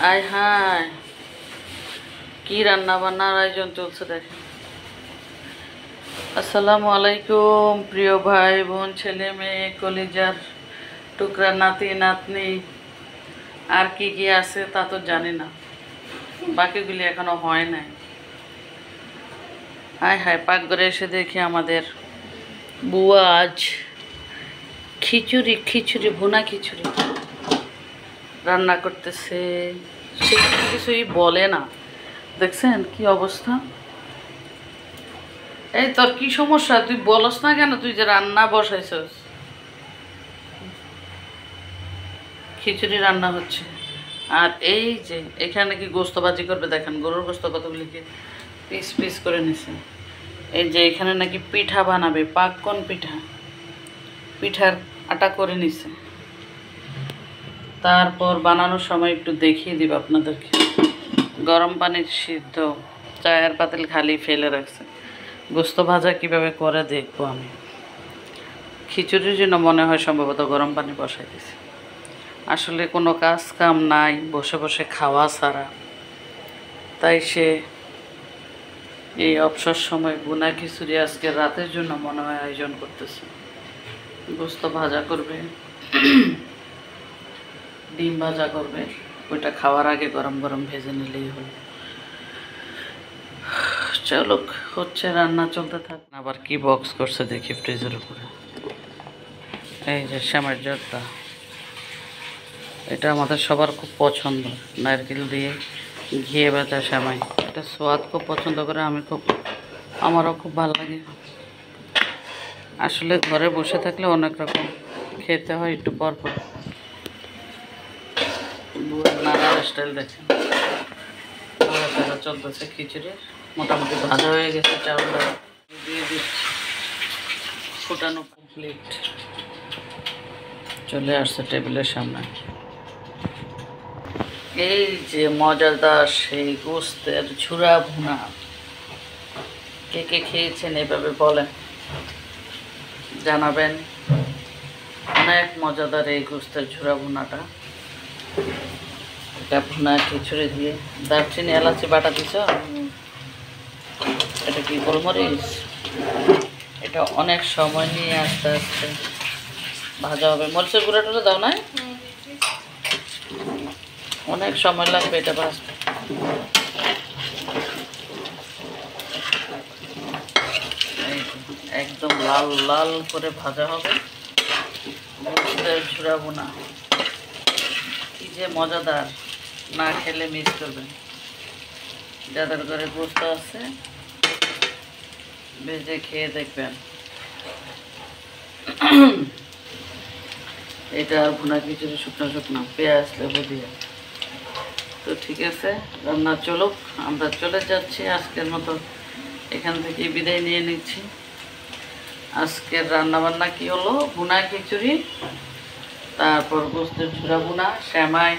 আয় হায়, কি রান্না বান্নার আয়োজন চলছে দেখেন। আসসালামু আলাইকুম প্রিয় ভাই বোন, ছেলে মেয়ে, কলিজার টুকরা, নাতি নাতনি, আর কি কি আছে তা তো জানি না, বাকিগুলি এখনো হয় নাই। আয় হায়, পাকঘরে এসে দেখি আমাদের বুয়া আজ খিচুড়ি ভুনা খিচুড়ি রান্না করতেছে। সে কিছুই বলে না, দেখছেন কি অবস্থা। এই তোর কি সমস্যা, তুই বলস না কেন? তুই যে রান্না বসাইছস, খিচুড়ি রান্না হচ্ছে। আর এই যে এখানে কি গোস্ত ভাজি করবে দেখেন, গরুর গোস্ত কতগুলিকে পিস পিস করে নিছে। এই যে এখানে নাকি পিঠা বানাবে, পাক্কন পিঠার আটা করে নিছে। তারপর বানানোর সময় একটু দেখিয়ে দিব আপনাদেরকে। গরম পানির সিদ্ধ, চায়ের পাতিল খালি ফেলে রাখছে। গোস্ত ভাজা কিভাবে করে দেখবো আমি। খিচুড়ির জন্য মনে হয় সম্ভবত গরম পানি বসাই দিছে। আসলে কোনো কাজ কাম নাই, বসে বসে খাওয়া ছাড়া, তাই সে এই অবসর সময় ভুনা খিচুড়ি আজকে রাতের জন্য মনে হয় আয়োজন করতেছে। গোস্ত ভাজা করবে, ডিম ভাজা করবে, ওইটা খাওয়ার আগে গরম গরম ভেজে নিলেই হলো। চলো, হচ্ছে, রান্না চলতে থাক। আবার কি বক্স করছে দেখি ফ্রিজের উপরে। এই যে শ্যামের জর্দা, এটা আমাদের সবার খুব পছন্দ, নারকেল দিয়ে ঘিয়ে ভাজা শ্যামাই। এটা স্বাদ খুব পছন্দ করে, আমারও খুব ভালো লাগে। আসলে ঘরে বসে থাকলে অনেক রকম খেতে হয়, একটু পর পর। নানার স্টাইল দেখেন, চলতেছে খিচুড়ি, মোটামুটি ভাজা হয়ে গেছে। চাউলটা দিয়ে দিচ্ছি, ফুটানো কমপ্লিট, চলে আসছে টেবিলের সামনে। এই যে মজাদার সেই গোস্তের ঝুরা ভুনা, কে কে খেয়েছেন এভাবে বলেন, জানাবেন। অনেক মজাদার এই গোস্তের ঝুরা ভুনাটা। এটা ভুনা খিচুড়ি দিয়ে দারচিনি এলাচি বাটা দিছ, এটা কি গোলমরিচ, এটা অনেক সময় নিয়ে আস্তে আস্তে ভাজা হবে। মরিচের গুঁড়াটা দাও না, অনেক সময় লাগবে এটা ভাজতে। একদম লাল লাল করে ভাজা হবে গোস্তের ঝুরা ভুনা। কি যে মজাদার, না খেলে মিস করবেন। যাদের ঘরে গোস্ত আছে ভেজে খেয়ে দেখবেন। এটা আর ভুনা খিচুড়ি শুকনো শুকনো, পেঁয়াজ লেবু দিয়ে। তো ঠিক আছে, রান্না চলুক, আমরা চলে যাচ্ছি। আজকের মতো এখান থেকে বিদায় নিয়ে নিচ্ছি। আজকের রান্নাবান্না কি হলো, ভুনা খিচুড়ি, তারপর গোস্তের ঝুরা ভুনা, শ্যামাই,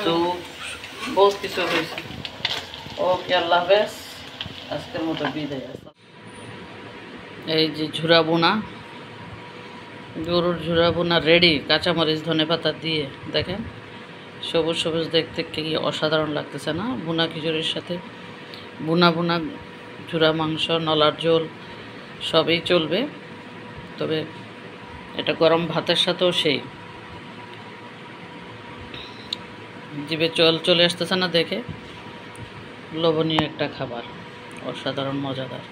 স্যুপ, বহুত কিছু হয়েছে। ওকে, আল্লাহ হাফেজ, আজকের মতো বিদায়। এই যে ঝুরা ভুনা, গরুর ঝুরা ভুনা রেডি, কাঁচামরিচ ধনেপাতা দিয়ে। দেখেন সবুজ সবুজ দেখতে কি অসাধারণ লাগতেছে না? ভুনা খিচুড়ির সাথে ভুনা ভুনা ঝুরা মাংস, নলার ঝোল সবই চলবে, তবে এটা গরম ভাতের সাথেও সেই জিভে চলে আসতেছে না দেখে। লোভনীয় একটা খাবার, অসাধারণ মজাদার।